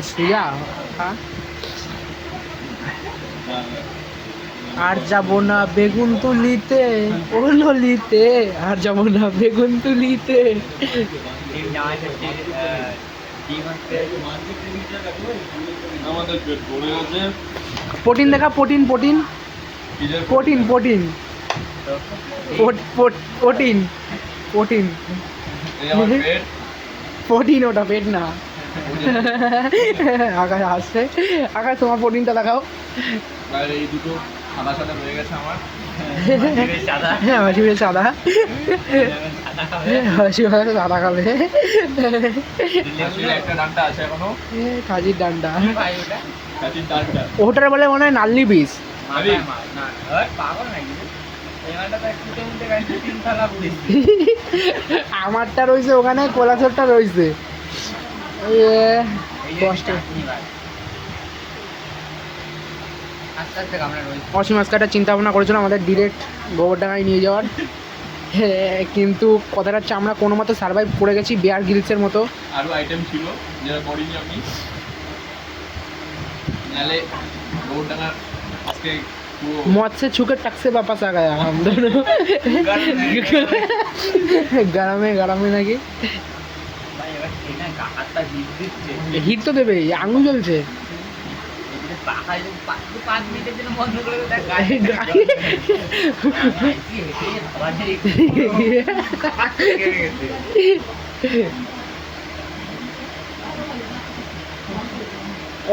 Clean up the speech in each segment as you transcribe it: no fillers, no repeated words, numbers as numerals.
সুজা আর যাবো না বেগুন তুলিতে ও ললিতে, আর যাবো না বেগুন তুলিতে। প্রোটিন দেখা, protein protein protein protein protein protein protein, ওটা পেট না। আকাশ আসছে, আকাশ তোমার প্রোটিনটা দেখাও। এই দুটো সাদা সাদা রয়ে গেছে আমার। হাসি সাদা, হাসি সাদা খাবে। একটা ডান্ডা আছে এখনো, কাজির ডান্ডা, কাজির ডান্ডা। ওটার বলে মনে হয় নাল্লি বিষ। আমারটা রয়েছে ওখানে, কোলাচরটা রয়েছে। অসীম আজকে একটা চিন্তা ভাবনা করেছিল আমাদের ডিরেক্ট গোবরডাঙ্গায় নিয়ে যাওয়ার, কিন্তু কথাটা হচ্ছে আমরা কোনো মতো সার্ভাইভ করে গেছি বেয়ার গ্রিলসের মতো। আরো আইটেম ছিল যেটা করিনি আমি, নালে গোবরডাঙ্গা আজকে मौत से छूकर टक से वापस आ गया हम दोनों। गरम है नाকি হিট তো দেবে, আঙুল জ্বলছে।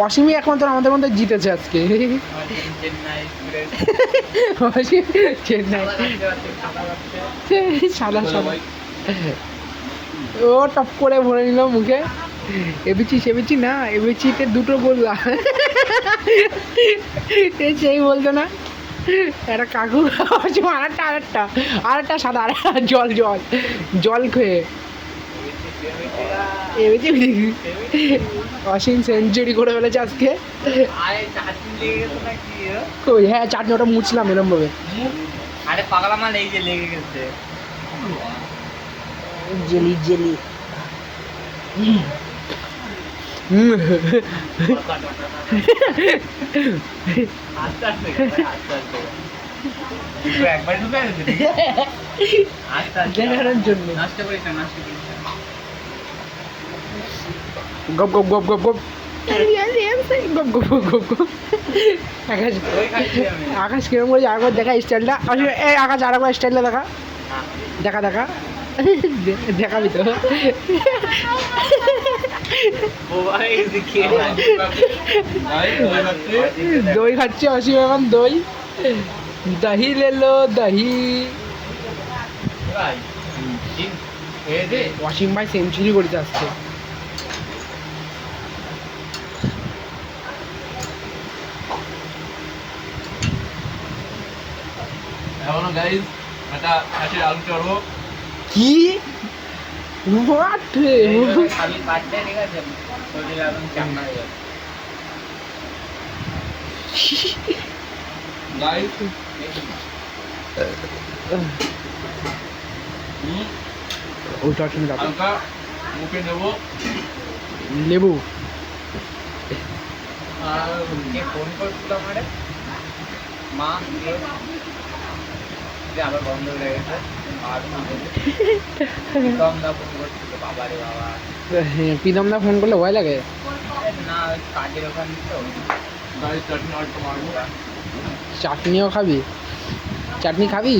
অসীমই একমাত্র আমাদের মধ্যে জিতেছে আজকে। চেন্নাই সাদা সাদা, ও টপ করে ভরে নিল মুখে। এবিচি সেবিচি না, এবিচিতে দুটো বললাম, সেই বলতো না একটা কাকু। আরেকটা আরেকটা আরেকটা সাদা, আরেকটা জল জল জল খেয়ে অসীম সেঞ্চুরি করে ফেলেছে আজকে। কই হ্যাঁ চাটনি ওটা মুছলাম এরম ভাবে। আরে পাগলা মাল এই যে লেগে গেছে জেলি জেলি। একবার ঢুকে গেছে দেখানোর জন্য। নষ্ট করিস না, নষ্ট করিস না। গপ গপ গপ গপ গপ গপ গপ গপ গপ। আকাশ আকাশ কিরম করেছে আরেকবার দেখা স্টাইলটা। এই আকাশ আরেকবার স্টাইলটা দেখা, দেখা দেখা দেখাবি তো। দই খাচ্ছে অসীম এখন, দই দহি লেলো দহি। অসীম ভাই সেঞ্চুরি করেছে আজকে। এখনো গাইস একটা খাসির আলু চড়ো। কি হোয়াট খালি পাঁচটা ঠিক আছে, শরীর একদম চামড়া হয়ে যাবে। গাইস ওইটা তুমি হালকা মুখে নেবো লেবু। আর কে ফোন করছিল আমারে, মা যে আবার বন্ধ হয়ে গেছে। আর প্রীতম দা ফোন করছিল, বাবা রে বাবা। প্রীতম দা ফোন করলে ভয় লাগে না, ওই কাজের ওখানে তো। গাইস চাটনি অল্প মারবো। চাটনিও খাবি? চাটনি খাবি?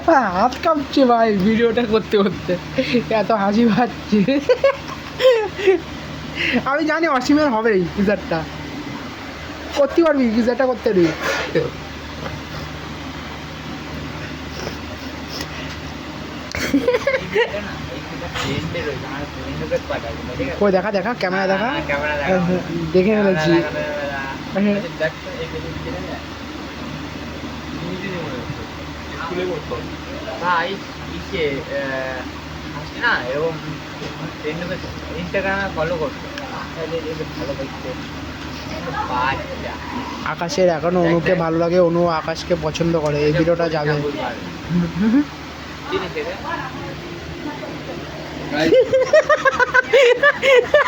হাত কাঁপছে ভাই ভিডিওটা করতে করতে, এত হাসি পাচ্ছে। আমি জানি অসীমের হবে এই পিজারটা, করতে পারবি পিজারটা করতে পারবি। কই দেখা দেখা ক্যামেরা দেখা, দেখে ফেলেছি। ভাই ইসে না এরকম ইনস্টাগ্রামে ফলো করছো তাহলে এদের ভালো দেখতে বাচ্চা আকাশের এখনো অনুকে ভালো লাগে, অনু আকাশকে পছন্দ করে। এই ভিডিওটা যাবে। চিনিস এটা?